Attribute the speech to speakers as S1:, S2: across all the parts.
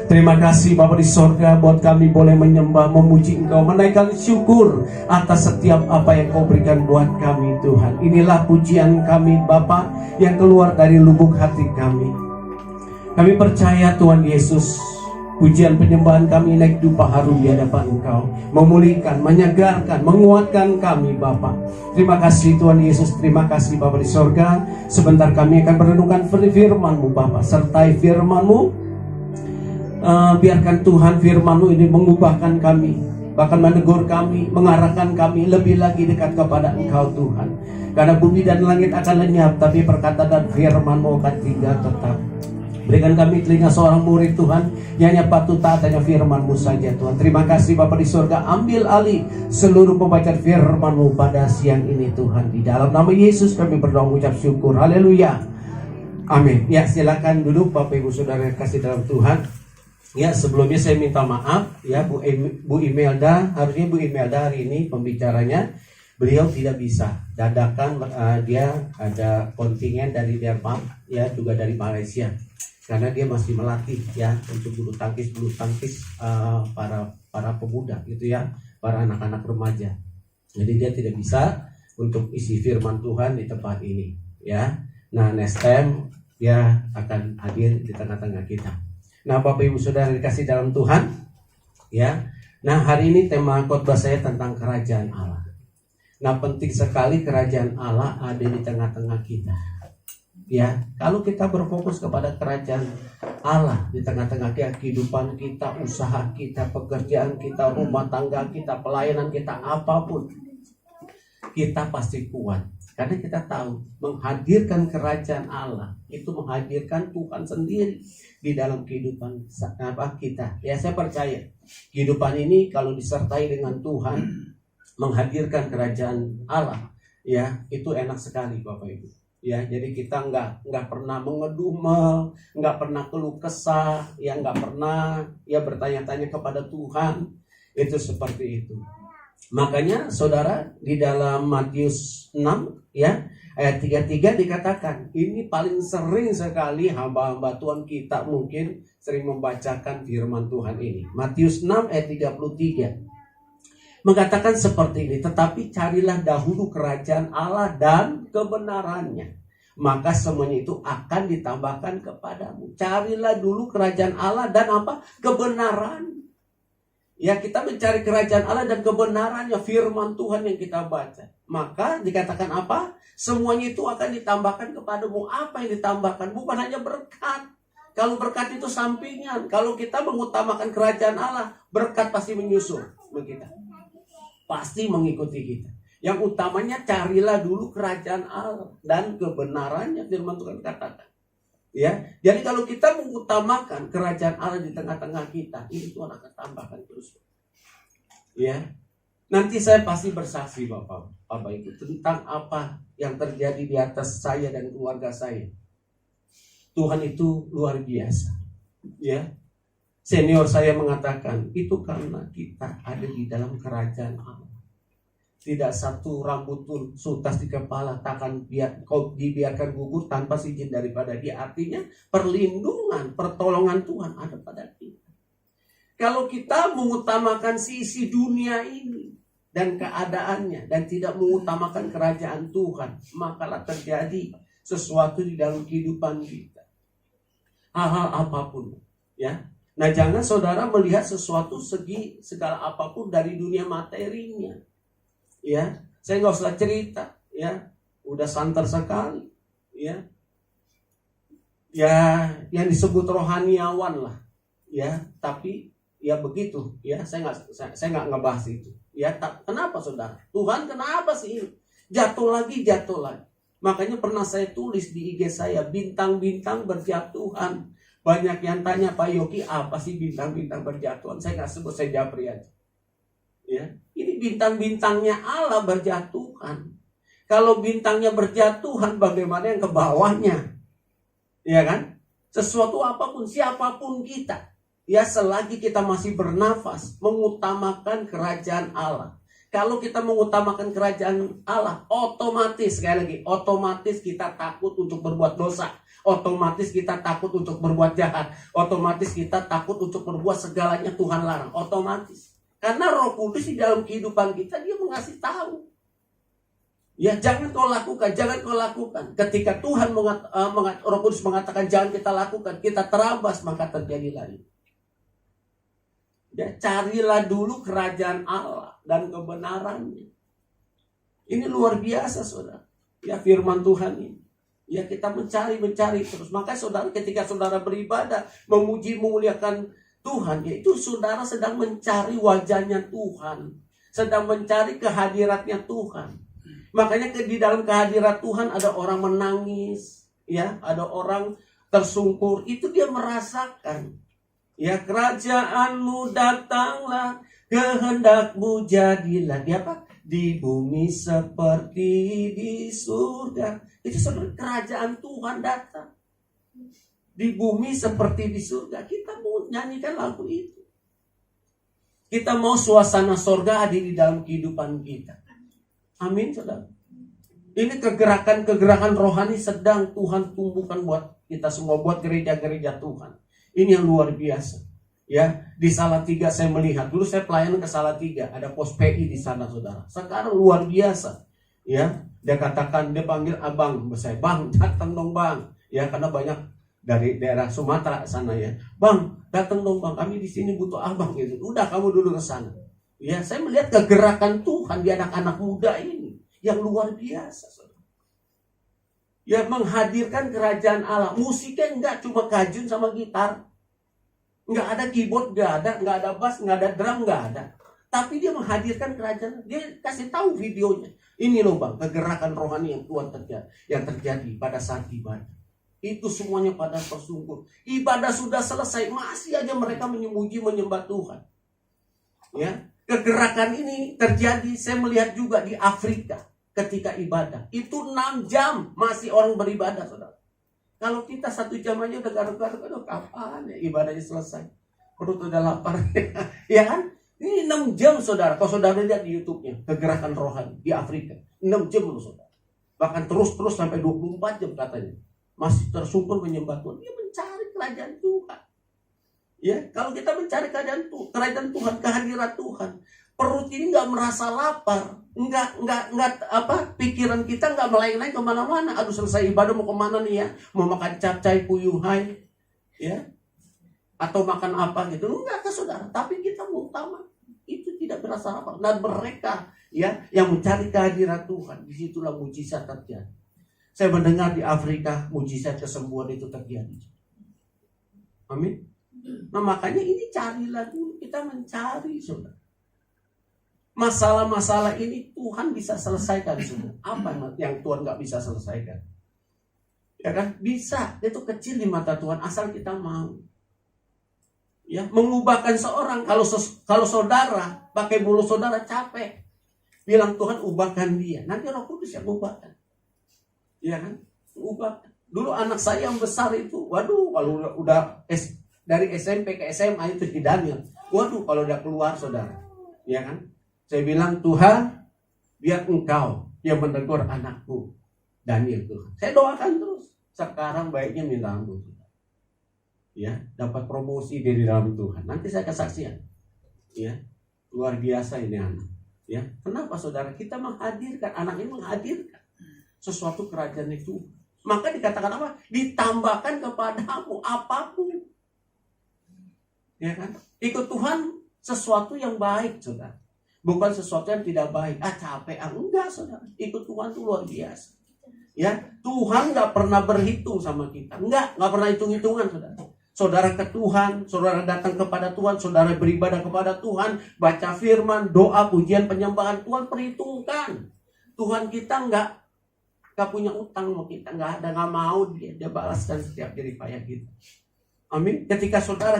S1: Terima kasih Bapa di sorga buat kami boleh menyembah, memuji Engkau, menaikkan syukur atas setiap apa yang Kau berikan buat kami Tuhan. Inilah pujian kami Bapa yang keluar dari lubuk hati kami. Kami percaya Tuhan Yesus, pujian penyembahan kami naik dupa harum di hadapan Engkau, memulihkan, menyegarkan, menguatkan kami Bapa. Terima kasih Tuhan Yesus, terima kasih Bapa di sorga. Sebentar kami akan merenungkan firman-Mu Bapa, sertai firman-Mu. Biarkan Tuhan firman-Mu ini mengubahkan kami, bahkan menegur kami, mengarahkan kami lebih lagi dekat kepada Engkau Tuhan. Karena bumi dan langit akan lenyap, tapi perkataan dan firman-Mu akan tinggal tetap. Berikan kami telinga seorang murid Tuhan yang hanya patut taat hanya firman-Mu saja Tuhan. Terima kasih Bapa di surga, ambil alih seluruh pembacaan firman-Mu pada siang ini Tuhan. Di dalam nama Yesus kami berdoa mengucap syukur. Haleluya. Amin. Ya, silakan duduk Bapak Ibu Saudara yang kasih dalam Tuhan. Ya, sebelumnya saya minta maaf ya Bu Imelda, harusnya Bu Imelda hari ini pembicaranya, beliau tidak bisa. Dadakan dia ada kontingen dari Denmark ya, juga dari Malaysia. Karena dia masih melatih ya untuk bulu tangkis para pemuda gitu ya, para anak-anak remaja. Jadi dia tidak bisa untuk isi firman Tuhan di tempat ini ya. Nah, next time dia akan hadir di tengah-tengah kita. Nah, Bapak Ibu Saudara dikasih dalam Tuhan ya. Nah, hari ini tema khotbah saya tentang kerajaan Allah. Nah, penting sekali kerajaan Allah ada di tengah-tengah kita. Ya, kalau kita berfokus kepada kerajaan Allah di tengah-tengah kehidupan kita, usaha kita, pekerjaan kita, rumah tangga kita, pelayanan kita, apapun, kita pasti kuat. Karena kita tahu menghadirkan kerajaan Allah itu menghadirkan Tuhan sendiri di dalam kehidupan kita. Ya, saya percaya kehidupan ini kalau disertai dengan Tuhan, menghadirkan kerajaan Allah, ya itu enak sekali Bapak Ibu. Ya, jadi kita nggak pernah mengedumel, nggak pernah keluh kesah, ya nggak pernah ya bertanya-tanya kepada Tuhan. Itu seperti itu. Makanya saudara di dalam Matius 6 ya ayat 33 dikatakan, ini paling sering sekali hamba-hamba Tuhan kita mungkin sering membacakan firman Tuhan ini. Matius 6 ayat 33 mengatakan seperti ini, tetapi carilah dahulu kerajaan Allah dan kebenarannya, maka semuanya itu akan ditambahkan kepadamu. Carilah dulu kerajaan Allah dan apa? Kebenaran. Ya, kita mencari kerajaan Allah dan kebenarannya, firman Tuhan yang kita baca. Maka dikatakan apa? Semuanya itu akan ditambahkan kepadamu. Apa yang ditambahkan? Bukan hanya berkat. Kalau berkat itu sampingan. Kalau kita mengutamakan kerajaan Allah, berkat pasti menyusul begitu. Pasti mengikuti kita. Yang utamanya carilah dulu kerajaan Allah dan kebenarannya, firman Tuhan katakan. Ya, jadi kalau kita mengutamakan kerajaan Allah di tengah-tengah kita, ini Tuhan akan tambahkan terus. Ya, nanti saya pasti bersaksi Bapak Ibu tentang apa yang terjadi di atas saya dan keluarga saya. Tuhan itu luar biasa. Ya, senior saya mengatakan itu karena kita ada di dalam kerajaan Allah. Tidak satu rambut pun sutas di kepala takkan kau dibiarkan gugur tanpa izin daripada Dia. Artinya perlindungan, pertolongan Tuhan ada pada kita. Kalau kita mengutamakan sisi dunia ini dan keadaannya dan tidak mengutamakan kerajaan Tuhan, makalah terjadi sesuatu di dalam kehidupan kita. Hal-hal apapun, ya. Nah, jangan saudara melihat sesuatu segala apapun dari dunia materinya. Ya, saya nggak usah cerita, ya, udah santer sekali, ya, yang disebut rohaniawan lah, ya, tapi ya begitu, ya, saya nggak ngebahas itu, ya, kenapa saudara? Tuhan kenapa sih jatuh lagi? Makanya pernah saya tulis di IG saya, bintang-bintang berjatuhan. Banyak yang tanya, Pak Yogi, apa sih bintang-bintang berjatuhan? Saya nggak sebut, saya japri aja. Ya, ini bintang-bintangnya Allah berjatuhan. Kalau bintangnya berjatuhan, bagaimana yang ke bawahnya? Ya kan? Sesuatu apapun, siapapun kita, ya selagi kita masih bernafas, mengutamakan kerajaan Allah, Kalau kita mengutamakan kerajaan Allah, otomatis, sekali lagi, otomatis kita takut untuk berbuat dosa. Otomatis kita takut untuk berbuat jahat. Otomatis kita takut untuk berbuat segalanya Tuhan larang. Otomatis. Karena Roh Kudus di dalam kehidupan kita, dia mengasih tahu. Ya, jangan kau lakukan, jangan kau lakukan. Ketika Tuhan Roh Kudus mengatakan jangan kita lakukan, kita terabas, maka terjadilah itu. Ya, carilah dulu kerajaan Allah dan kebenarannya. Ini luar biasa, saudara. Ya, firman Tuhan ini. Ya, kita mencari terus. Maka saudara, ketika saudara beribadah, memuji, memuliakan Tuhan, yaitu saudara sedang mencari wajahnya Tuhan, sedang mencari kehadiratnya Tuhan. Makanya di dalam kehadirat Tuhan ada orang menangis, ya, ada orang tersungkur. Itu dia merasakan. Ya, kerajaanmu datanglah, kehendakmu jadilah. Dia apa? Di bumi seperti di surga. Itu saudara, kerajaan Tuhan datang. Di bumi seperti di surga. Kita mau nyanyikan lagu itu. Kita mau suasana surga ada di dalam kehidupan kita. Amin, saudara. Ini kegerakan rohani sedang Tuhan tumbuhkan buat kita semua, buat gereja-gereja Tuhan. Ini yang luar biasa. Ya, di Salatiga saya melihat. Dulu saya pelayanan ke Salatiga, ada pos PI di sana, saudara. Sekarang luar biasa. Ya, dia katakan, dia panggil abang saya, "Bang, datang dong, Bang." Ya, karena banyak dari daerah Sumatera sana ya. "Bang, datang dong, Bang. Kami di sini butuh abang," gitu. "Udah, kamu dulu ke sana." Ya, saya melihat kegerakan Tuhan di anak-anak muda ini yang luar biasa, saudara. Ya, menghadirkan kerajaan Allah. Musiknya enggak cuma kajun sama gitar. Enggak ada keyboard, enggak ada bass, enggak ada drum, enggak ada. Tapi dia menghadirkan kerajaan. Dia kasih tahu videonya. Ini loh, Bang, kegerakan rohani yang Tuhan terjadi pada saat ibadah. Itu semuanya pada tersungkur. Ibadah sudah selesai, masih aja mereka menyembah, menyembah Tuhan. Ya, kegerakan ini terjadi, saya melihat juga di Afrika ketika ibadah. Itu 6 jam masih orang beribadah, saudara. Kalau kita 1 jam aja udah garuk-garuk, aduh kapan ya ibadahnya selesai? Perut udah lapar. Ya kan? Ini 6 jam, saudara. Kalau saudara lihat di YouTube-nya, kegerakan rohani di Afrika. 6 jam loh, saudara. Bahkan terus sampai 24 jam katanya. Masih tersungkur menyembah Tuhan. Dia mencari kerajaan Tuhan. Ya, kalau kita mencari kerajaan Tuhan, kehadirat Tuhan, perut ini nggak merasa lapar, nggak pikiran kita nggak melayang-layang kemana-mana. Aduh, selesai ibadah mau kemana nih ya? Mau makan capcay puyuhai, ya? Atau makan apa gitu? Enggak, saudara. Tapi kita mau utama itu tidak berasa lapar. Dan mereka ya yang mencari kehadirat Tuhan, disitulah mujizat terjadi. Saya mendengar di Afrika mujizat kesembuhan itu terjadi. Amin. Nah, makanya ini carilah dulu, kita mencari, saudara. Masalah-masalah ini Tuhan bisa selesaikan semua. Apa yang Tuhan nggak bisa selesaikan? Ya kan? Bisa. Itu kecil di mata Tuhan asal kita mau. Ya, mengubahkan seorang. Kalau saudara pakai mulut saudara capek, bilang Tuhan ubahkan dia. Nanti Roh Kudus yang ubahkan. Ya kan? Ubahkan. Dulu anak saya yang besar itu, waduh, kalau udah dari SMP ke SMA itu di Daniel. Waduh, kalau udah keluar, saudara. Ya kan? Saya bilang, Tuhan, biar Engkau yang menegur anakku Daniel, Tuhan. Saya doakan terus. Sekarang baiknya minta ampun. Ya, dapat promosi dari dalam Tuhan. Nanti saya kesaksian. Ya, luar biasa ini anak. Ya, kenapa, saudara? Kita menghadirkan, anak ini menghadirkan sesuatu kerajaan itu. Maka dikatakan apa? Ditambahkan kepadamu apapun. Ya kan? Ikut Tuhan sesuatu yang baik, saudara. Bukan sesuatu yang tidak baik. Capek. Enggak, saudara. Ikut Tuhan itu luar biasa. Ya, Tuhan nggak pernah berhitung sama kita. Nggak pernah hitung-hitungan, saudara. Saudara ke Tuhan, saudara datang kepada Tuhan, saudara beribadah kepada Tuhan, baca firman, doa, pujian, penyembahan, Tuhan perhitungkan. Tuhan kita nggak punya utang sama kita, nggak mau dia balaskan setiap jerih payah kita. Amin. Ketika saudara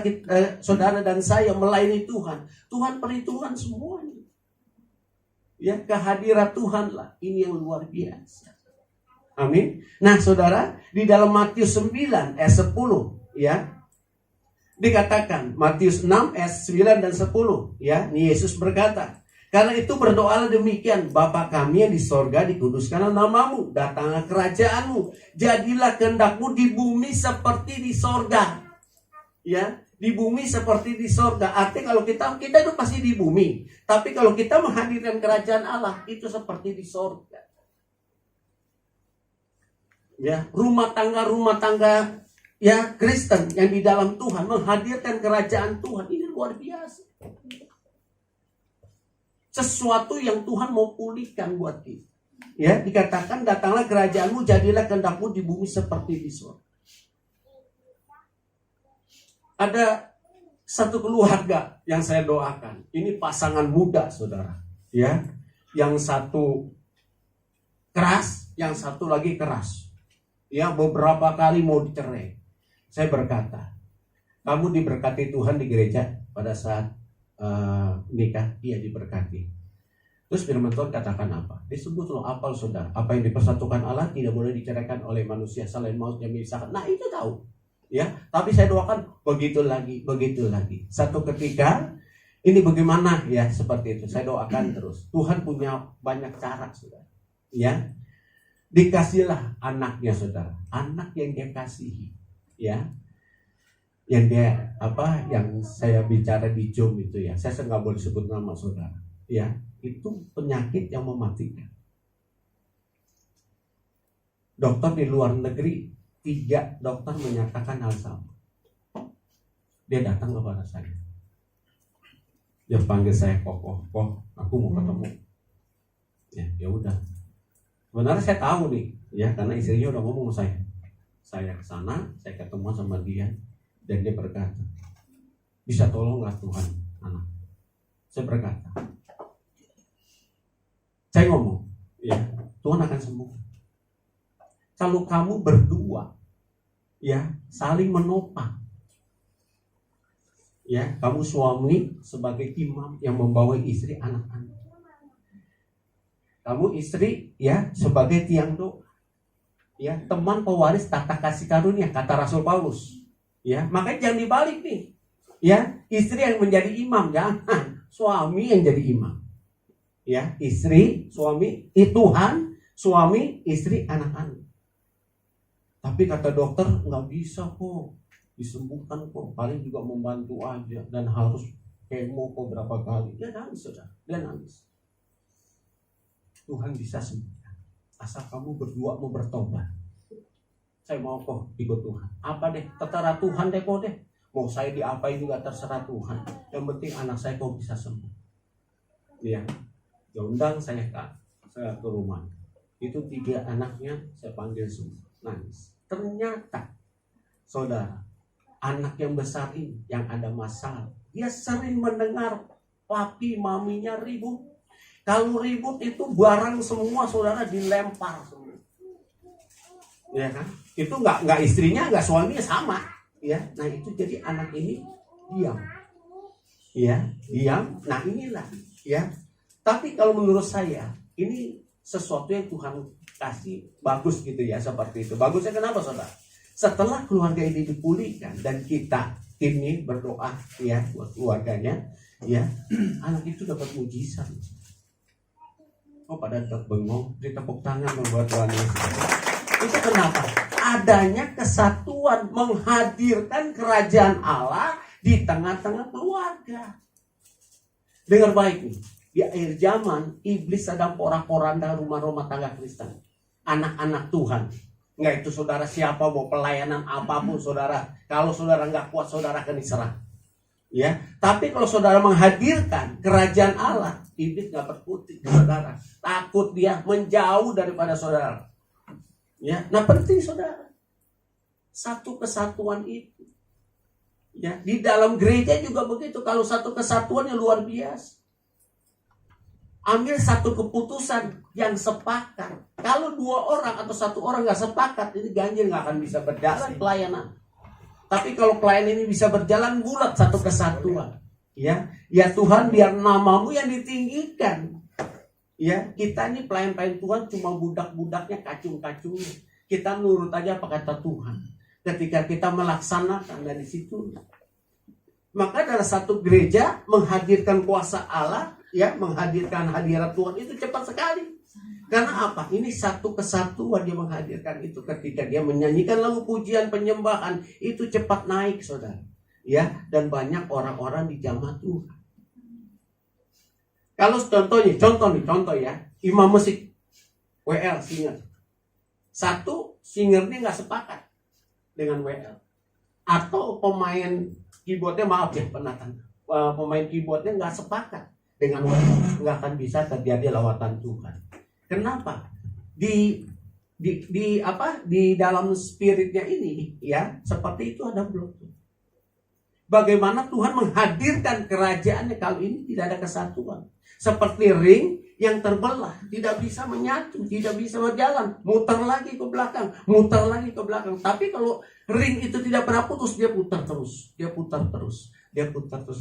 S1: dan saya melayani Tuhan, Tuhan perhitungkan semuanya. Ya, kehadirat Tuhan lah, ini yang luar biasa. Amin. Nah, saudara, di dalam Matius 9 ayat 10, ya, dikatakan Matius 6 ayat 9 dan 10, ya, ini Yesus berkata, Karena itu berdoalah demikian, Bapa kami yang di sorga, dikuduskanlah namamu, datanglah kerajaanmu, jadilah kehendakmu di bumi seperti di sorga. Ya, di bumi seperti di sorga. Artinya kalau kita itu pasti di bumi, tapi kalau kita menghadirkan kerajaan Allah itu seperti di sorga. Ya, rumah tangga ya Kristen yang di dalam Tuhan menghadirkan kerajaan Tuhan, ini luar biasa. Sesuatu yang Tuhan mau pulihkan buat kita. Ya, dikatakan datanglah kerajaanmu, jadilah kehendakmu di bumi seperti di surga. Ada satu keluarga yang saya doakan. Ini pasangan muda, saudara. Ya, yang satu keras, yang satu lagi keras. Ya, beberapa kali mau dicerai. Saya berkata, kamu diberkati Tuhan di gereja pada saat nikah, iya diberkati. Terus firman Tuhan katakan apa? Disebut loh apal saudara, apa yang dipersatukan Allah tidak boleh diceraikan oleh manusia, selain maut yang memisahkan. Nah itu tahu, ya. Tapi saya doakan begitu lagi. Satu ketika ini bagaimana ya seperti itu. Saya doakan terus. Tuhan punya banyak cara, saudara. Ya, dikasihlah anaknya, saudara, anak yang dia kasihi, ya. Yang dia yang saya bicara di Zoom itu ya, saya nggak boleh sebut nama saudara, ya, itu penyakit yang mematikan. Dokter di luar negeri 3 dokter menyatakan hal sama. Dia datang kepada saya, dia panggil saya kok, aku mau ketemu. Ya udah. Sebenarnya saya tahu nih, ya, karena istrinya udah ngomong sama saya. Saya ke sana, saya ketemu sama dia. Dan dia berkata, bisa tolong gak Tuhan anak? Saya berkata, saya ngomong, ya, Tuhan akan sembuh. Kalau kamu berdua, ya, saling menopang, ya, kamu suami sebagai imam yang membawa istri anak-anak, kamu istri, ya, sebagai tiang doa, ya, teman pewaris tata kasih karunia, kata Rasul Paulus. Ya, makanya jangan dibalik nih. Ya, istri yang menjadi imam, jangan. Suami yang jadi imam. Ya, istri, suami, Tuhan, suami, istri, anak-anak. Tapi kata dokter nggak bisa kok disembuhkan kok. Paling juga membantu aja dan harus kemo kok berapa kali. Dia nangis, saudara. Dia nangis. Tuhan bisa sembuhkan. Asal kamu berdua mau bertobat. Saya mau kok ikut Tuhan. Apa deh, terserah Tuhan deh kok deh. Mau saya diapain juga terserah Tuhan. Yang penting anak saya kok bisa sembuh. Ya, undang saya ke rumah. Itu 3 anaknya saya panggil semua, nangis. Ternyata, saudara, anak yang besar ini yang ada masalah, dia sering mendengar papi maminya ribut. Kalau ribut itu barang semua saudara dilempar semua. Ya kan? Itu nggak istrinya, nggak suaminya sama, ya. Nah itu jadi anak ini diam, ya, diam. Nah inilah, ya. Tapi kalau menurut saya ini sesuatu yang Tuhan kasih bagus gitu ya, seperti itu. Bagusnya kenapa, saudara? Setelah keluarga ini dipulihkan dan kita ini berdoa, ya, buat keluarganya, ya, anak itu dapat mujizat. Oh pada bengong, ditepuk tangan membuat Tuhan Yesus. Itu kenapa? Adanya kesatuan menghadirkan kerajaan Allah di tengah-tengah keluarga. Dengar baik nih, di akhir zaman iblis sedang porak-poranda rumah-rumah tangga Kristen. Anak-anak Tuhan. Nggak itu saudara siapa mau pelayanan apapun saudara. Kalau saudara nggak kuat saudara akan diserang. Ya, tapi kalau saudara menghadirkan kerajaan Allah, iblis nggak berkutik saudara. Takut dia menjauh daripada saudara. Ya, nah penting saudara, satu kesatuan itu. Ya, di dalam gereja juga begitu. Kalau satu kesatuan yang luar biasa. Ambil satu keputusan yang sepakat. Kalau 2 orang atau 1 orang nggak sepakat, ini ganjil nggak akan bisa berjalan pelayanan. Tapi kalau pelayanan ini bisa berjalan bulat satu kesatuan, ya Tuhan biar namamu yang ditinggikan. Ya, kita ini pelayan-pelayan Tuhan cuma budak-budaknya, kacung-kacungnya. Kita nurut aja apa kata Tuhan. Ketika kita melaksanakan dari situ. Maka dalam satu gereja menghadirkan kuasa Allah ya menghadirkan hadirat Tuhan itu cepat sekali. Karena apa? Ini satu kesatuan dia menghadirkan itu ketika dia menyanyikan lagu pujian penyembahan itu cepat naik, saudara. Ya, dan banyak orang-orang dijamah Tuhan. Kalau contoh ya, imam musik WL singer. Satu singernya nggak sepakat dengan WL. Atau pemain keyboardnya pemain keyboardnya nggak sepakat dengan WL, nggak akan bisa terjadi lawatan Tuhan. Kenapa? Di dalam spiritnya ini ya seperti itu ada blok. Bagaimana Tuhan menghadirkan kerajaannya kalau ini tidak ada kesatuan? Seperti ring yang terbelah, tidak bisa menyatu, tidak bisa berjalan, muter lagi ke belakang. Tapi kalau ring itu tidak pernah putus, dia putar terus.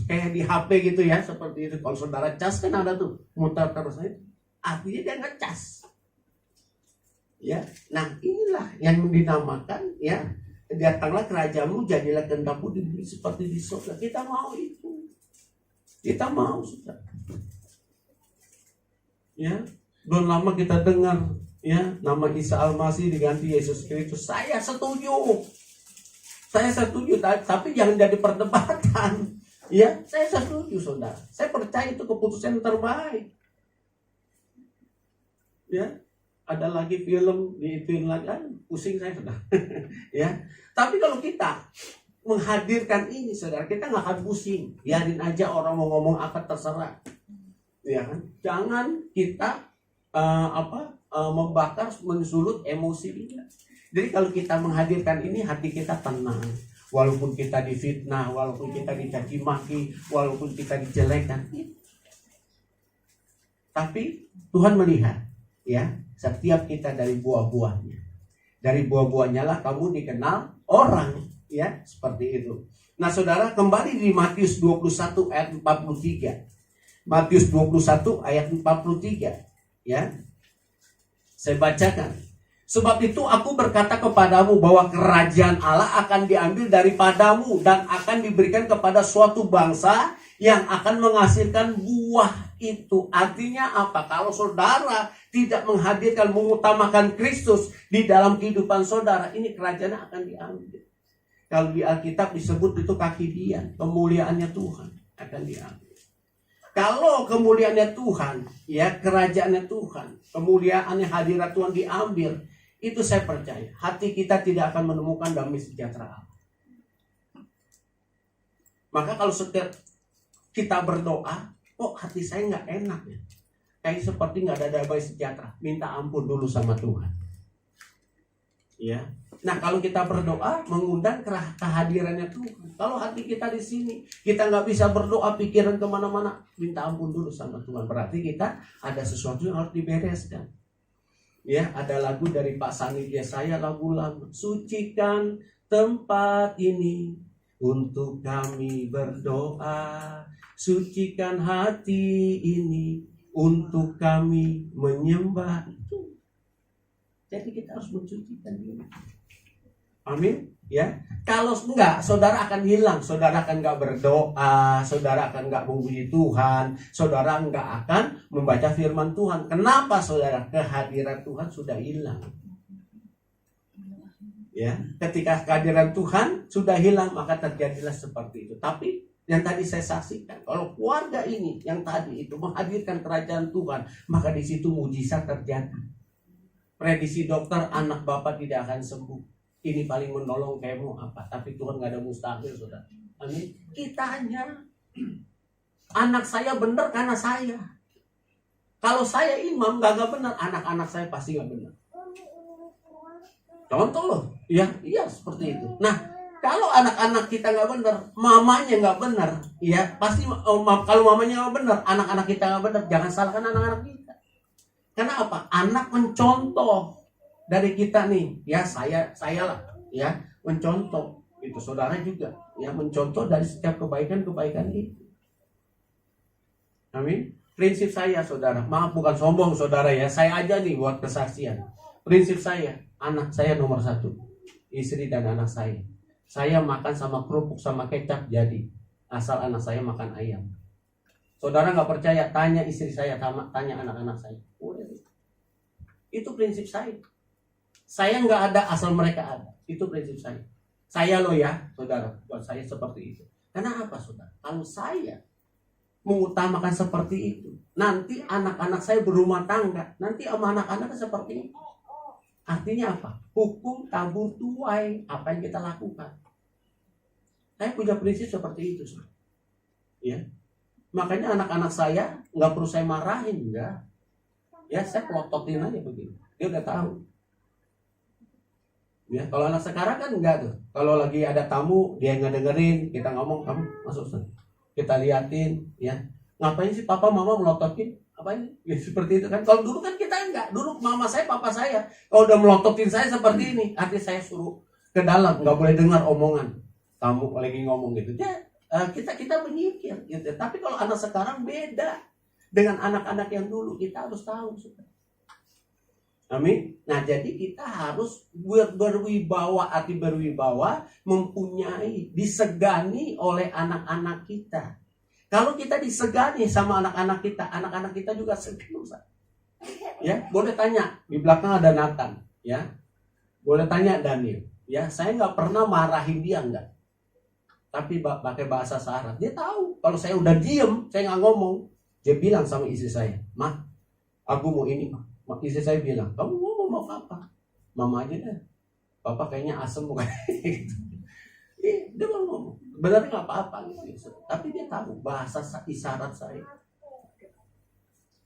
S1: Kayak di HP gitu ya, seperti itu. Kalau saudara cas kan ada tuh, muter terus. Artinya dia ngecas. Ya, nah inilah yang dinamakan ya. Datanglah kerajaanmu, jadilah kehendakmu di bumi seperti di surga. Kita mau itu. Kita mau, saudara. Ya, belum lama kita dengar ya nama Isa Al-Masih diganti Yesus Kristus. Saya setuju, tapi jangan jadi perdebatan. Ya, saya setuju, saudara. Saya percaya itu keputusan yang terbaik. Ya, ada lagi film diituin lagi, pusing saya sudah. Ya, tapi kalau kita menghadirkan ini, saudara, kita nggak akan pusing. Biarin aja orang mau ngomong apa terserah, ya kan? Jangan kita membakar, mensulut emosi kita. Jadi kalau kita menghadirkan ini, hati kita tenang. Walaupun kita difitnah, walaupun kita dicaci maki, walaupun kita dijelekan, tapi Tuhan melihat, ya. Setiap kita dari buah-buahnya. Dari buah-buahnya lah kamu dikenal orang. Ya, seperti itu. Nah, saudara, kembali di Matius 21 ayat 43. Matius 21 ayat 43. Ya. Saya bacakan. Sebab itu aku berkata kepadamu bahwa kerajaan Allah akan diambil daripadamu dan akan diberikan kepada suatu bangsa yang akan menghasilkan buah itu. Artinya apa? Kalau saudara tidak menghadirkan, mengutamakan Kristus di dalam kehidupan saudara, ini kerajaan akan diambil. Kalau di Alkitab disebut itu kaki dia, kemuliaannya Tuhan akan diambil. Kalau kemuliaannya Tuhan, ya kerajaannya Tuhan, kemuliaannya hadirat Tuhan diambil, itu saya percaya hati kita tidak akan menemukan damai sejahtera. Maka kalau setiap kita berdoa, kok hati saya nggak enak ya, kayak seperti nggak ada damai sejahtera, minta ampun dulu sama Tuhan. Ya, nah kalau kita berdoa mengundang kehadirannya Tuhan. Kalau hati kita di sini, kita nggak bisa berdoa, pikiran kemana-mana, minta ampun dulu sama Tuhan. Berarti kita ada sesuatu yang harus dibereskan. Ya, ada lagu dari Pak Sani Yesaya, lagu lama, sucikan tempat ini untuk kami berdoa, sucikan hati ini untuk kami menyembah. Itu. Jadi kita harus mensucikan diri. Amin. Ya. Kalau enggak, saudara akan hilang. Saudara akan enggak berdoa, saudara akan enggak memuji Tuhan, saudara enggak akan membaca firman Tuhan. Kenapa, saudara? Kehadiran Tuhan sudah hilang. Ya, ketika kehadiran Tuhan sudah hilang, maka terjadilah seperti itu. Tapi yang tadi saya saksikan, kalau keluarga ini yang tadi itu menghadirkan kerajaan Tuhan, maka di situ mujizat terjadi. Prediksi dokter, anak bapak tidak akan sembuh. Ini paling menolong kamu apa? Tapi Tuhan nggak ada mustahil, saudara. Amin. Kita hanya anak saya benar karena saya. Kalau saya imam nggak benar, anak-anak saya pasti nggak benar. Contoh loh, iya seperti itu. Nah, kalau anak-anak kita nggak benar, mamanya nggak benar, ya pasti. Kalau mamanya nggak benar, anak-anak kita nggak benar. Jangan salahkan anak-anak kita. Karena apa? Anak mencontoh dari kita nih, ya saya lah, ya mencontoh. Itu saudara juga, ya mencontoh dari setiap kebaikan-kebaikan itu. Amin. Prinsip saya, saudara, maaf bukan sombong, saudara ya. Saya aja nih buat kesaksian. Prinsip saya, anak saya nomor 1, istri dan anak saya. Saya makan sama kerupuk sama kecap jadi, asal anak saya makan ayam. Saudara nggak percaya, tanya istri saya, tanya anak-anak saya. Itu prinsip saya. Saya nggak ada asal mereka ada. Itu prinsip saya. Saya loh ya, saudara. Buat saya seperti itu. Karena apa, saudara? Kalau saya mengutamakan seperti itu, nanti anak-anak saya berumah tangga, nanti sama anak-anak seperti itu. Artinya apa? Hukum tabur tuai apa yang kita lakukan. Saya punya prinsip seperti itu, saudara. Ya, makanya anak-anak saya nggak perlu saya marahin, enggak. Ya, saya pelototin aja begini. Dia udah tahu. Ya, kalau anak sekarang kan enggak tuh. Kalau lagi ada tamu, dia ngedengerin, kita ngomong, kamu masuk sana. Kita liatin, ya. Ngapain sih papa mama melototin? Apa ini? Ya, seperti itu kan. Kalau dulu kan kita enggak. Dulu mama saya, papa saya, kalau udah melototin saya seperti ini, artinya saya suruh ke dalam, nggak boleh dengar omongan. Tamu lagi ngomong gitu. Ya, kita menyingkir gitu. Tapi kalau anak sekarang beda dengan anak-anak yang dulu, kita harus tahu. Amin. Nah, jadi kita harus berwibawa, arti berwibawa, mempunyai, disegani oleh anak-anak kita. Kalau kita disegani sama anak-anak kita juga segan. Ya, boleh tanya, di belakang ada Nathan, ya. Boleh tanya Daniel, ya. Saya nggak pernah marahin dia, enggak. Tapi pakai bahasa syarat. Dia tahu, kalau saya udah diem, saya nggak ngomong. Dia bilang sama istri saya, "Ma, aku mau ini, Ma." Istri saya bilang, "Kamu mau apa? Mama aja deh. Papa kayaknya asem bukan." Dia mau ngomong. Benar nggak apa-apa gitu. Tapi dia tahu bahasa isyarat saya.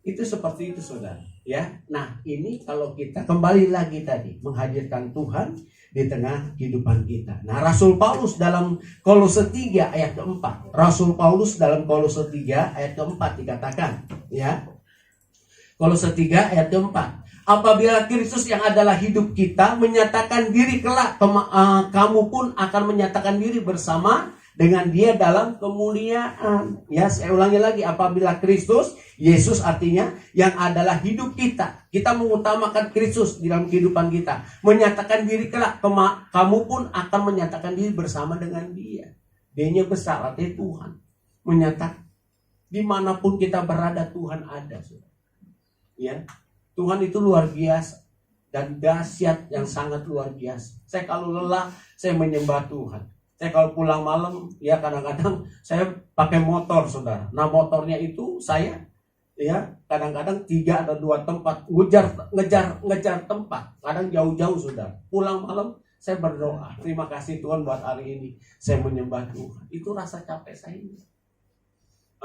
S1: Itu seperti itu, saudara. Ya, nah ini kalau kita kembali lagi tadi menghadirkan Tuhan di tengah kehidupan kita. Nah, Rasul Paulus dalam Kolose 3 ayat keempat. Rasul Paulus dalam Kolose 3 ayat keempat dikatakan, ya. Kolose 3 ayat keempat. Apabila Kristus yang adalah hidup kita menyatakan diri kelak, kamu pun akan menyatakan diri bersama dengan dia dalam kemuliaan. Ya, saya ulangi lagi. Apabila Kristus, Yesus artinya yang adalah hidup kita. Kita mengutamakan Kristus di dalam kehidupan kita. Menyatakan diri kelak, kamu pun akan menyatakan diri bersama dengan dia. Dia-nya besar, artinya Tuhan. Menyatakan dimanapun kita berada, Tuhan ada. Ya, Tuhan itu luar biasa dan dahsyat yang sangat luar biasa. Saya kalau lelah, saya menyembah Tuhan. Saya kalau pulang malam, ya kadang-kadang saya pakai motor, saudara. Nah, motornya itu saya, ya kadang-kadang 3 atau 2 tempat, ngejar tempat. Kadang jauh-jauh, saudara. Pulang malam, saya berdoa. Terima kasih Tuhan buat hari ini. Saya menyembah Tuhan. Itu rasa capek saya.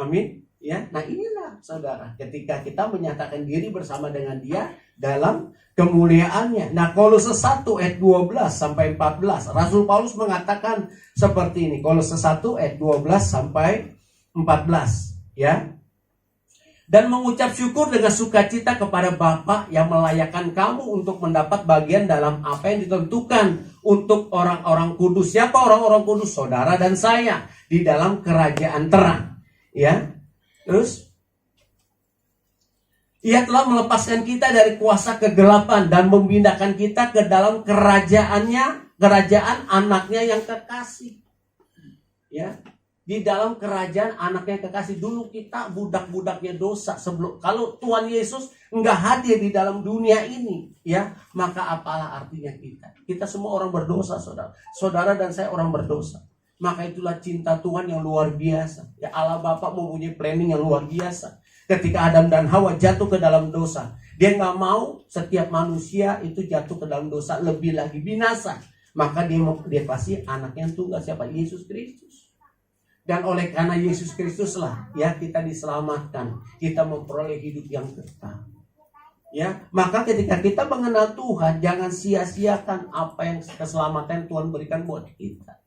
S1: Amin. Ya, nah inilah saudara, ketika kita menyatakan diri bersama dengan dia dalam kemuliaannya. Nah, Kolose 1 ayat 12 sampai 14, Rasul Paulus mengatakan seperti ini. Kolose 1 ayat 12 sampai 14, ya. Dan mengucap syukur dengan sukacita kepada Bapa yang melayakkan kamu untuk mendapat bagian dalam apa yang ditentukan untuk orang-orang kudus. Siapa orang-orang kudus? Saudara dan saya di dalam kerajaan terang, ya. Terus, ia telah melepaskan kita dari kuasa kegelapan dan memindahkan kita ke dalam kerajaannya, kerajaan anaknya yang kekasih. Ya, di dalam kerajaan anaknya yang kekasih. Dulu kita budak-budaknya dosa. Sebelum, kalau Tuhan Yesus enggak hadir di dalam dunia ini, ya, maka apalah artinya kita? Kita semua orang berdosa, saudara. Saudara dan saya orang berdosa. Maka itulah cinta Tuhan yang luar biasa. Ya, Allah Bapa mempunyai planning yang luar biasa. Ketika Adam dan Hawa jatuh ke dalam dosa, dia nggak mau setiap manusia itu jatuh ke dalam dosa, lebih lagi binasa. Maka dia pasti anak yang tunggal, siapa? Yesus Kristus. Dan oleh karena Yesus Kristus lah, ya, kita diselamatkan, kita memperoleh hidup yang kekal. Ya, maka ketika kita mengenal Tuhan, jangan sia-siakan apa yang keselamatan Tuhan berikan buat kita.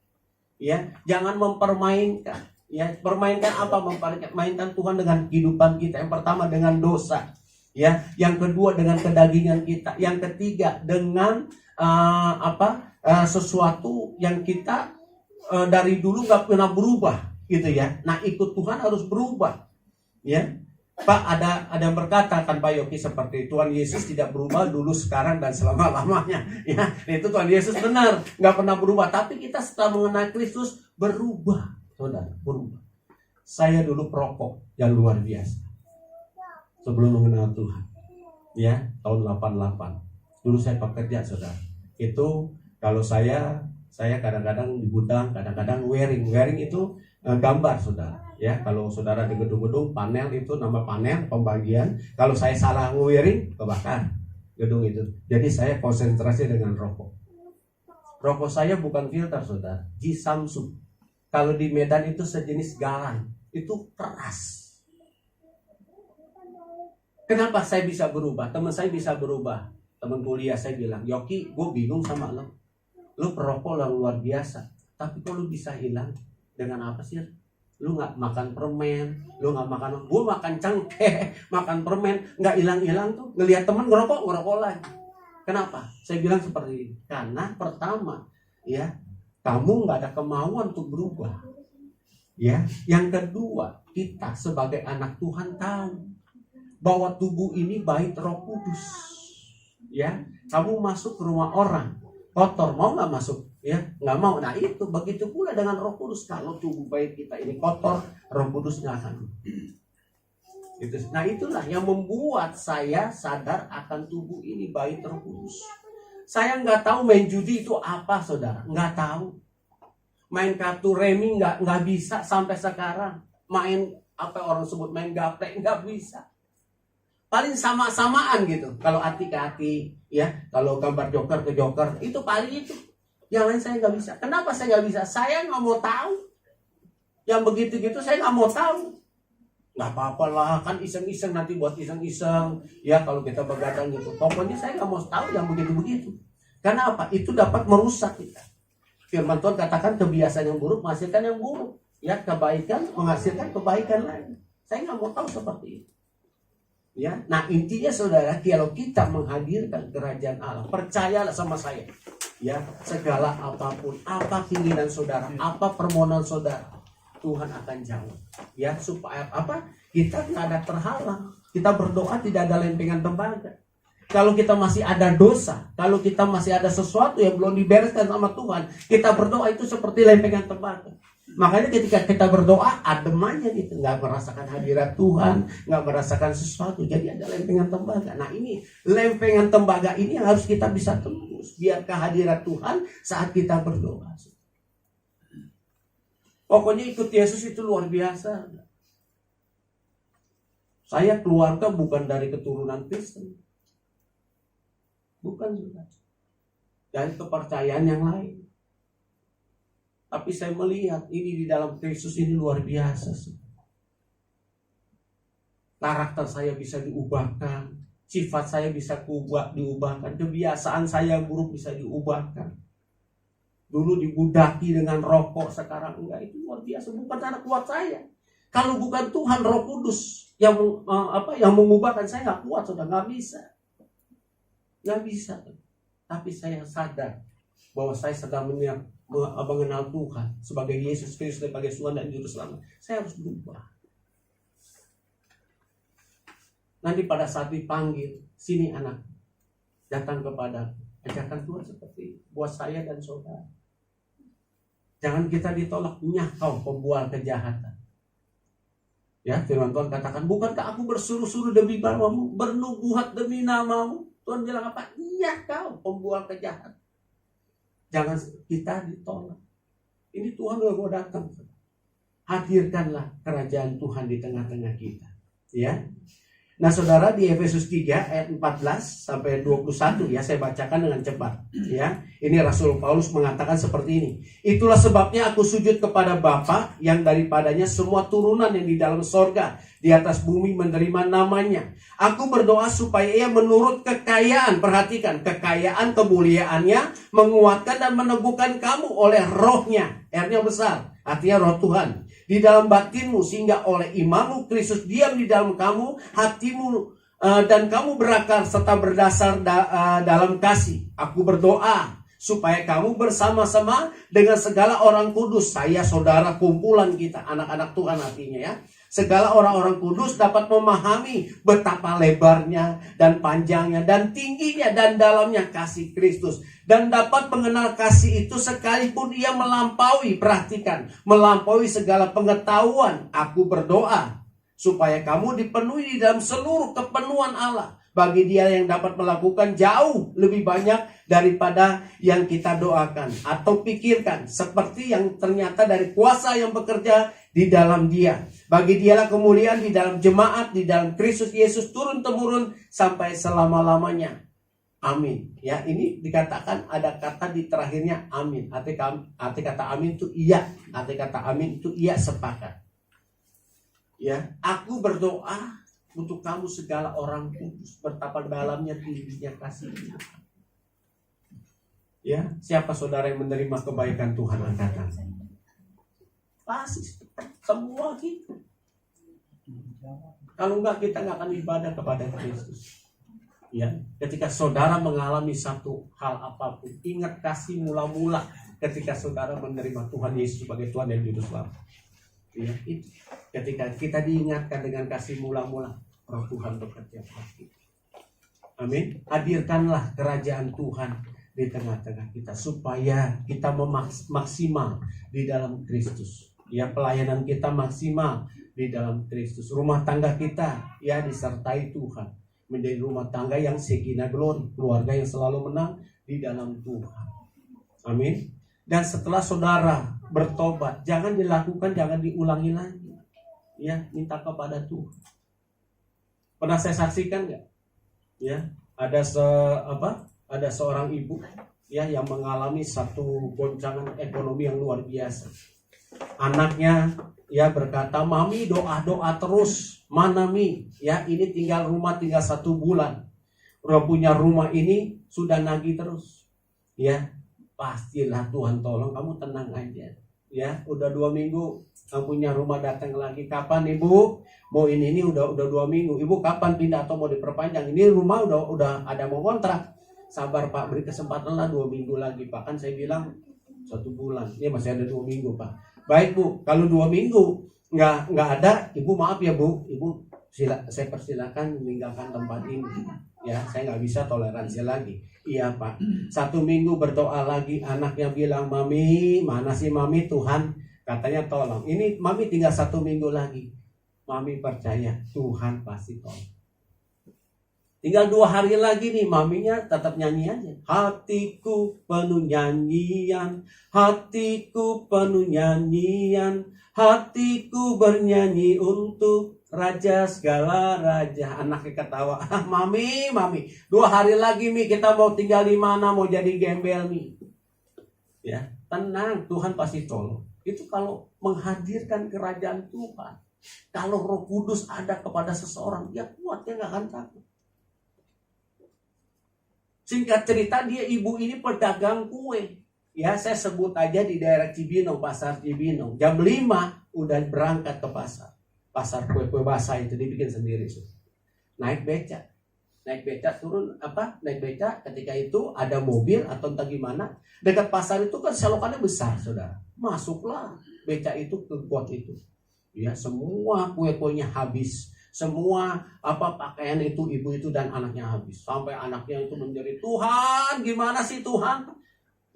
S1: Ya, jangan mempermainkan. Ya, permainkan apa? Mempermainkan Tuhan dengan kehidupan kita. Yang pertama dengan dosa. Ya, yang kedua dengan kedagingan kita. Yang ketiga dengan sesuatu yang kita dari dulu nggak pernah berubah, gitu ya. Nah, ikut Tuhan harus berubah. Ya, Pak, ada yang berkata kan Pak Yoki seperti Tuhan Yesus tidak berubah dulu, sekarang, dan selama-lamanya. Ya, itu Tuhan Yesus benar, nggak pernah berubah. Tapi kita setelah mengenal Kristus berubah, saudara, berubah. Saya dulu perokok yang luar biasa sebelum mengenal Tuhan. Ya, tahun 88. Dulu saya pekerja, saudara. Itu kalau saya kadang-kadang di gudang, kadang-kadang wearing. Wearing itu gambar, saudara. Ya, kalau saudara di gedung-gedung, panel itu nama panel pembagian. Kalau saya salah wearing, kebakar gedung itu. Jadi saya konsentrasi dengan rokok. Rokok saya bukan filter, saudara. G Samsung. Kalau di Medan itu sejenis galang. Itu keras. Kenapa saya bisa berubah? Teman saya bisa berubah. Teman kuliah saya bilang, Yoki, gue bingung sama lo. Lo perokok yang luar biasa. Tapi kok lo bisa hilang? Dengan apa sih? Lo gak makan permen. Lo gak makan... Gue makan cengkeh, makan permen. Gak hilang-hilang tuh. Ngelihat teman ngerokok lagi. Kenapa? Saya bilang seperti ini. Karena pertama, ya, kamu gak ada kemauan untuk berubah. Ya, yang kedua, kita sebagai anak Tuhan tahu bahwa tubuh ini bait Roh Kudus. Ya, kamu masuk ke rumah orang kotor, mau nggak masuk? Ya, nggak mau. Nah itu begitu pula dengan Roh Kudus. Kalau tubuh bait kita ini kotor, Roh Kudus nggak akan. Itu. Nah itulah yang membuat saya sadar akan tubuh ini bait Roh Kudus. Saya nggak tahu main judi itu apa, saudara. Nggak tahu. Main kartu remi nggak bisa sampai sekarang. Main apa orang sebut main gaplek nggak bisa. Paling sama-samaan gitu. Kalau hati ke hati, ya. Kalau gambar joker ke joker, itu paling itu. Yang lain saya nggak bisa. Kenapa saya nggak bisa? Saya nggak mau tahu. Yang begitu-gitu saya nggak mau tahu. Nggak apa-apa lah, kan iseng-iseng nanti buat iseng-iseng. Ya kalau kita begadang gitu. Pokoknya saya nggak mau tahu yang begitu-begitu. Karena apa? Itu dapat merusak kita. Firman Tuhan katakan kebiasaan yang buruk menghasilkan yang buruk. Ya, kebaikan menghasilkan kebaikan lain. Saya nggak mau tahu seperti itu. Ya, nah intinya saudara, kalau kita menghadirkan kerajaan Allah, percayalah sama saya. Ya, segala apapun, apa keinginan saudara, apa permohonan saudara, Tuhan akan jawab. Ya, supaya apa? Kita nggak ada terhalang. Kita berdoa tidak ada lempengan tembaga. Kalau kita masih ada dosa, kalau kita masih ada sesuatu yang belum dibereskan sama Tuhan, kita berdoa itu seperti lempengan tembaga. Makanya ketika kita berdoa, adem aja gitu, nggak merasakan hadirat Tuhan, nggak merasakan sesuatu, jadi ada lempengan tembaga. Nah ini lempengan tembaga ini yang harus kita bisa tembus, biar kehadirat Tuhan saat kita berdoa. Pokoknya ikut Yesus itu luar biasa. Saya keluarga bukan dari keturunan Kristen. Bukan juga dari kepercayaan yang lain. Tapi saya melihat ini di dalam Kristus ini luar biasa. Karakter saya bisa diubahkan, sifat saya bisa diubahkan, kebiasaan saya buruk bisa diubahkan. Dulu dibudaki dengan rokok, sekarang enggak. Itu luar biasa, bukan karena kuat saya. Kalau bukan Tuhan Roh Kudus yang mengubahkan, saya nggak kuat, sudah nggak bisa. Nggak bisa. Tapi saya sadar bahwa saya sedang mengenal Tuhan sebagai Yesus Kristus sebagai Tuhan dan Juru Selamat. Saya harus berubah. Nanti pada saat dipanggil, sini anak, datang kepada ajakan Tuhan seperti buat saya dan saudara. Jangan kita ditolak, kau pembual kejahatan. Ya, firman Tuhan katakan, bukankah aku bersuruh-suruh demi namamu, bernubuat demi namamu? Tuhan bilang apa? Iya, kau pembual kejahatan. Jangan kita ditolak. Ini Tuhan udah mau datang. Hadirkanlah kerajaan Tuhan di tengah-tengah kita. Ya. Nah saudara, di Efesus 3 ayat 14 sampai 21 ya, saya bacakan dengan cepat ya. Ini Rasul Paulus mengatakan seperti ini. Itulah sebabnya aku sujud kepada Bapa yang daripadanya semua turunan yang di dalam sorga di atas bumi menerima namanya. Aku berdoa supaya ia menurut kekayaan, perhatikan, kekayaan kemuliaannya menguatkan dan meneguhkan kamu oleh rohnya. R-nya besar, artinya roh Tuhan. Di dalam batinmu, sehingga oleh imanmu Kristus diam di dalam kamu, hatimu dan kamu berakar serta berdasar dalam kasih. Aku berdoa supaya kamu bersama-sama dengan segala orang kudus, saya saudara kumpulan kita, anak-anak Tuhan artinya ya, Segala orang-orang kudus dapat memahami betapa lebarnya dan panjangnya dan tingginya dan dalamnya kasih Kristus. Dan dapat mengenal kasih itu sekalipun ia melampaui, perhatikan, melampaui segala pengetahuan. Aku berdoa supaya kamu dipenuhi di dalam seluruh kepenuhan Allah. Bagi dia yang dapat melakukan jauh lebih banyak daripada yang kita doakan atau pikirkan. Seperti yang ternyata dari kuasa yang bekerja di dalam dia. Bagi dialah kemuliaan di dalam jemaat, di dalam Kristus Yesus turun-temurun sampai selama-lamanya. Amin. Ya, ini dikatakan ada kata di terakhirnya amin. Arti kata amin itu iya. Arti kata amin itu iya, sepakat. Ya, aku berdoa untuk kamu segala orang kudus, betapa dalamnya tingginya kasih. Ya, siapa saudara yang menerima kebaikan Tuhan angkatan? Pasti semua kita. Kalau enggak, kita enggak akan ibadah kepada Kristus. Ya, ketika saudara mengalami satu hal apapun, ingat kasih mula-mula ketika saudara menerima Tuhan Yesus sebagai Tuhan dan Juru Selamat. Ya, itu. Ketika kita diingatkan dengan kasih mula-mula, Roh Tuhan bekerja pasti. Amin. Hadirkanlah kerajaan Tuhan di tengah-tengah kita supaya kita maksimal di dalam Kristus. Ya, pelayanan kita maksimal di dalam Kristus. Rumah tangga kita ya disertai Tuhan, menjadi rumah tangga yang sekina glory, keluarga yang selalu menang di dalam Tuhan. Amin. Dan setelah saudara bertobat, jangan dilakukan, jangan diulangi lagi. Ya, minta kepada Tuhan. Pernah saya saksikan nggak? Ya, ada seorang ibu ya yang mengalami satu goncangan ekonomi yang luar biasa. Anaknya ya berkata, "Mami doa-doa terus. Mana Mi? Ya, ini tinggal 1 bulan. Udah punya rumah ini sudah nagih terus." Ya, pastilah Tuhan tolong, kamu tenang aja. Ya, udah 2 minggu kamu punya rumah, datang lagi. "Kapan Ibu? Mau ini udah 2 minggu. Ibu kapan pindah atau mau diperpanjang? Ini rumah udah ada mau kontrak." "Sabar Pak, beri kesempatan lah 2 minggu lagi Pak." Kan saya bilang 1 bulan. Ini masih ada 2 minggu Pak. "Baik Bu, kalau 2 minggu nggak ada, Ibu maaf ya Bu. Ibu saya persilakan meninggalkan tempat ini. Ya, saya nggak bisa toleransi lagi." "Iya Pak." 1 minggu berdoa lagi, anaknya bilang, "Mami, mana sih Mami? Tuhan katanya tolong. Ini Mami tinggal 1 minggu lagi." Mami percaya Tuhan pasti tolong. Tinggal 2 hari lagi nih, maminya tetap nyanyi aja. "Hatiku penuh nyanyian, hatiku penuh nyanyian, hatiku bernyanyi untuk Raja segala raja." Anaknya ketawa, Mami, 2 hari lagi Mi, kita mau tinggal di mana? Mau jadi gembel Mi." Ya, tenang, Tuhan pasti tolong. Itu kalau menghadirkan kerajaan Tuhan. Kalau Roh Kudus ada kepada seseorang, dia kuat, dia nggak akan takut. Singkat cerita, dia ibu ini pedagang kue. Ya, saya sebut aja di daerah Cibinong, pasar Cibinong. Jam 5 udah berangkat ke pasar. Pasar kue-kue basah itu dibikin sendiri. Naik beca turun naik beca, ketika itu ada mobil atau entah gimana. Dekat pasar itu kan selokannya besar, saudara. Masuklah beca itu ke got itu. Ya, semua kue-kuenya habis. Semua pakaian itu ibu itu dan anaknya habis. Sampai anaknya itu menjerit, "Tuhan, gimana sih Tuhan?"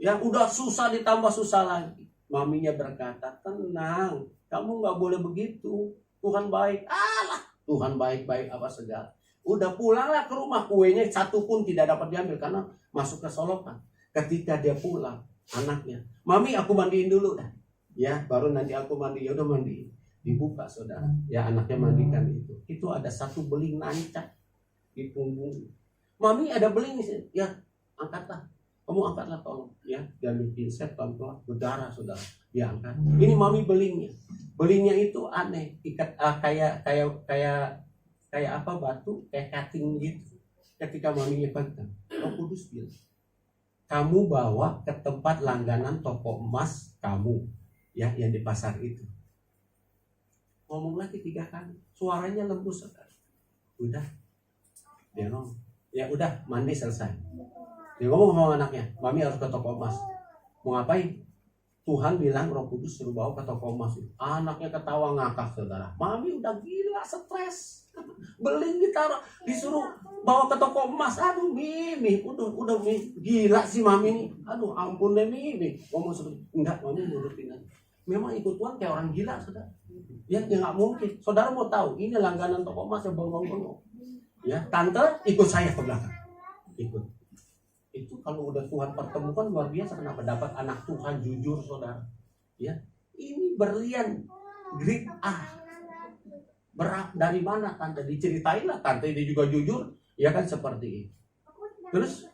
S1: Ya, udah susah ditambah susah lagi. Maminya berkata, "Tenang, kamu nggak boleh begitu. Tuhan baik." "Alah, Tuhan baik-baik apa segala." Udah pulanglah ke rumah, kuenya 1 pun tidak dapat diambil karena masuk ke solokan. Ketika dia pulang, anaknya, "Mami, aku mandiin dulu dah." Ya, baru nanti aku mandi. Ya udah mandi. Dibuka saudara, ya anaknya mandikan itu ada 1 beling nancap di punggung. "Mami, ada beling nih." "Ya, angkatlah, kamu angkatlah tolong." Ya, diambil pinset, pelan-pelan, berdarah saudara, dia angkat. Ini Mami belingnya itu aneh, ikat kayak batu, kayak cutting gitu. Ketika Mami pegang, Roh Kudus bilang, "Kamu bawa ke tempat langganan toko emas kamu, ya, yang di pasar itu." Ngomong lagi 3 kali, suaranya lembut sekali. Udah, dia ngomong, "Ya udah, mandi selesai." Dia ngomong sama anaknya, "Mami harus ke toko emas." "Mau ngapain?" Tuhan bilang Roh Kudus suruh bawa ke toko emas. Anaknya ketawa ngakak, saudara. Mami udah gila, stres. Beling ditaruh, disuruh bawa ke toko emas. Aduh Mimi, udah Mimi. Gila sih Mami nih. Aduh ampun deh Mimi. Ngomong seperti, enggak Mami nurutin aja. Memang ikut Tuhan kayak orang gila, saudara. Ya nggak mungkin. Saudara mau tahu, ini langganan toko emas yang bengong-bengong. Ya, tante ikut saya ke belakang. Ikut. Itu kalau udah Tuhan pertemukan luar biasa. Kenapa dapat anak Tuhan jujur, saudara? Ya, ini berlian grade A. Dari mana tante? Diceritain lah, tante ini juga jujur. Ya kan seperti itu. Terus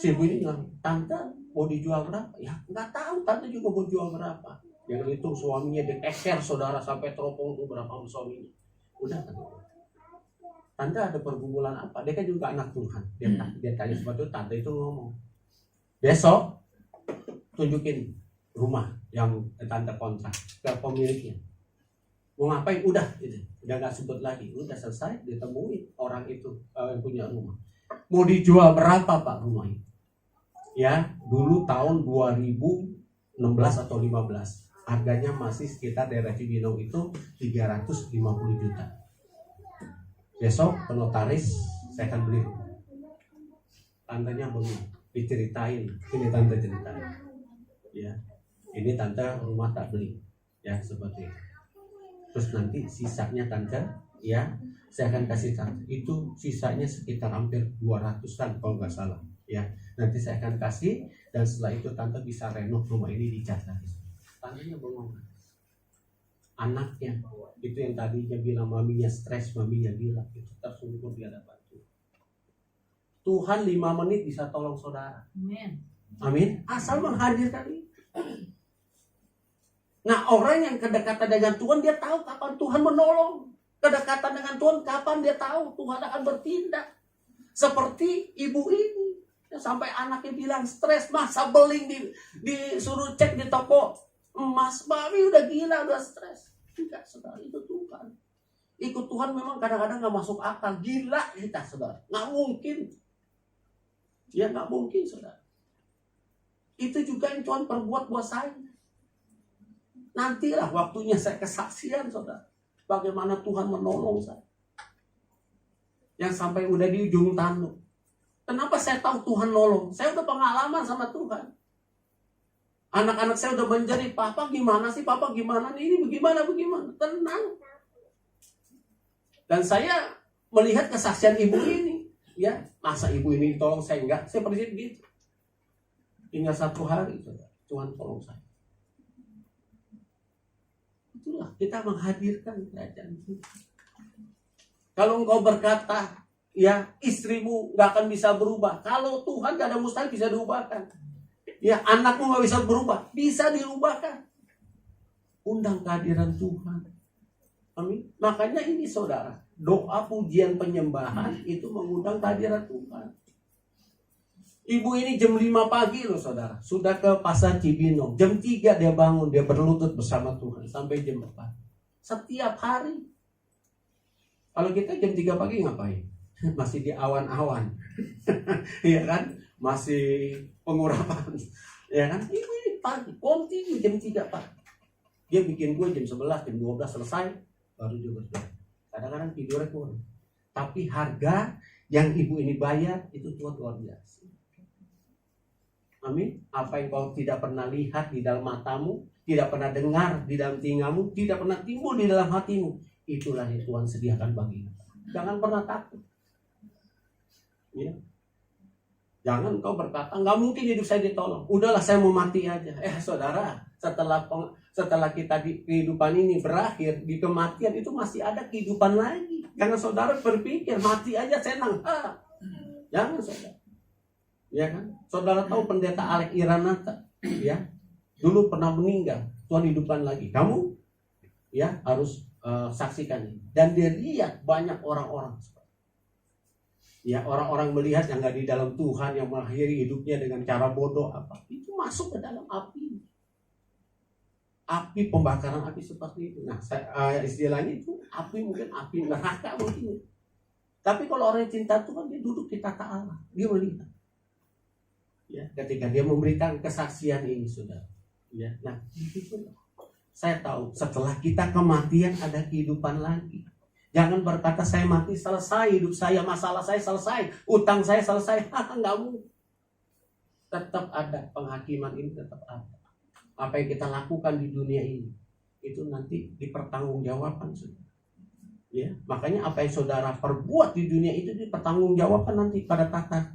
S1: si ibu ini bilang, tante mau dijual berapa? Ya nggak tahu, tante juga mau jual berapa. Yang itu suaminya dikeker, saudara, sampai teropong itu berapa suaminya. Udah kan? Tante ada pergumulan apa? Dia kan juga anak Tuhan. Dia tanya seperti itu, tante itu ngomong, besok tunjukin rumah yang tante kontrak ke pemiliknya. Mau ngapain? Udah gitu. Udah nggak sebut lagi. Udah selesai, ditemuin orang itu yang punya rumah. Mau dijual berapa Pak rumah ini? Ya, dulu tahun 2016 atau 15. Harganya masih sekitar daerah Cibinong itu 350 juta. Besok penotaris saya akan beli. Tantenya begini, diceritain. Ini tante ceritain. Ya, ini tante rumah tak beli. Ya, seperti itu. Terus nanti sisanya tante, ya, saya akan kasih tante. Itu sisanya sekitar hampir 200-an kalau nggak salah. Ya, nanti saya akan kasih dan setelah itu tante bisa renov rumah ini dicat lagi. Tantenya bengong. Anaknya itu yang tadinya bilang maminya stres, maminya gila, itu tersungkur di hadapan Tuhan. Tuhan 5 menit bisa tolong saudara. Amin. Amin. Asal menghadirkan itu. Nah, orang yang kedekatan dengan Tuhan, dia tahu kapan Tuhan menolong. Kedekatan dengan Tuhan, kapan dia tahu Tuhan akan bertindak. Seperti ibu ini, sampai anaknya bilang stres, masa beling disuruh cek di toko emas, mami udah gila, udah stres. Tidak, saudara, itu Tuhan. Ikut Tuhan memang kadang-kadang gak masuk akal. Gila kita, saudara. Gak mungkin. Ya gak mungkin, saudara. Itu juga yang Tuhan perbuat buat saya. Nantilah waktunya saya kesaksian, saudara. Bagaimana Tuhan menolong saya. Yang sampai udah di ujung tanduk. Kenapa saya tahu Tuhan nolong? Saya udah pengalaman sama Tuhan. Anak-anak saya udah menjerit, Papa gimana sih? Papa gimana nih? Ini bagaimana? Tenang. Dan saya melihat kesaksian ibu ini. Ya, masa ibu ini tolong saya enggak? Saya percaya gitu. Tinggal 1 hari, Tuhan tolong saya. Itulah, kita menghadirkan kerajaan Tuhan. Kalau engkau berkata, ya istrimu gak akan bisa berubah. Kalau Tuhan gak ada mustahil bisa diubahkan. Ya, anakmu gak bisa berubah, bisa dirubahkan. Undang kehadiran Tuhan. Amin. Makanya ini saudara, doa pujian penyembahan itu mengundang kehadiran Tuhan. Ibu ini jam 5 pagi loh saudara, sudah ke pasar Cibinong. Jam 3 dia bangun, dia berlutut bersama Tuhan sampai jam 4. Setiap hari. Kalau kita jam 3 pagi ngapain? Masih di awan-awan. Iya kan? Masih pengurapan, ya kan? Ibu ini pagi, kontinu jam 3 pagi. Dia bikin gue jam 11, jam 12 selesai, baru juga selesai. Kadang-kadang tidurnya kurang. Tapi harga yang ibu ini bayar, itu Tuhan luar biasa. Amin. Apa yang kau tidak pernah lihat di dalam matamu, tidak pernah dengar di dalam telingamu, tidak pernah timbul di dalam hatimu, itulah yang Tuhan sediakan bagimu. Jangan pernah takut. Ya. Jangan kau berkata, nggak mungkin hidup saya ditolong. Udahlah saya mau mati aja. Saudara, setelah kita di kehidupan ini berakhir, di kematian itu masih ada kehidupan lagi. Jangan saudara berpikir mati aja senang. Jangan saudara. Ya kan? Saudara tahu pendeta Alek Iranata, ya, dulu pernah meninggal, Tuhan hidupkan lagi. Kamu, ya, harus saksikan ini. Dan dia lihat banyak orang-orang. Ya, orang-orang melihat yang nggak di dalam Tuhan, yang mengakhiri hidupnya dengan cara bodoh apa, itu masuk ke dalam api pembakaran api seperti itu. Nah, istilahnya itu api, mungkin api neraka mungkin. Tapi kalau orang yang cinta Tuhan, dia duduk di tata Allah, dia melihat. Ya, ketika dia memberikan kesaksian ini, saudara, Ya, nah itu saya tahu setelah kita kematian ada kehidupan lagi. Jangan berkata saya mati selesai hidup saya, masalah saya selesai, utang saya selesai. Enggak mungkin. Tetap ada penghakiman ini, tetap ada. Apa yang kita lakukan di dunia ini itu nanti dipertanggungjawabkan. Ya, makanya apa yang saudara perbuat di dunia itu dipertanggungjawabkan nanti pada tata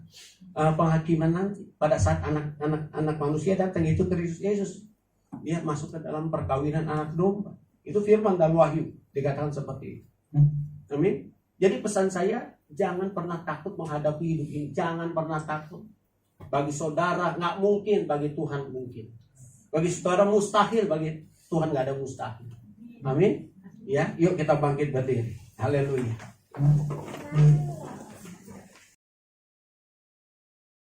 S1: penghakiman nanti. Pada saat anak manusia datang itu Kristus Yesus, dia masuk ke dalam perkawinan anak domba. Itu firman dalam Wahyu dikatakan seperti itu. Amin. Jadi pesan saya, jangan pernah takut menghadapi hidup ini. Jangan pernah takut. Bagi saudara nggak mungkin, bagi Tuhan mungkin. Bagi saudara mustahil, bagi Tuhan nggak ada mustahil. Amin. Ya, yuk kita bangkit berdiri. Haleluya.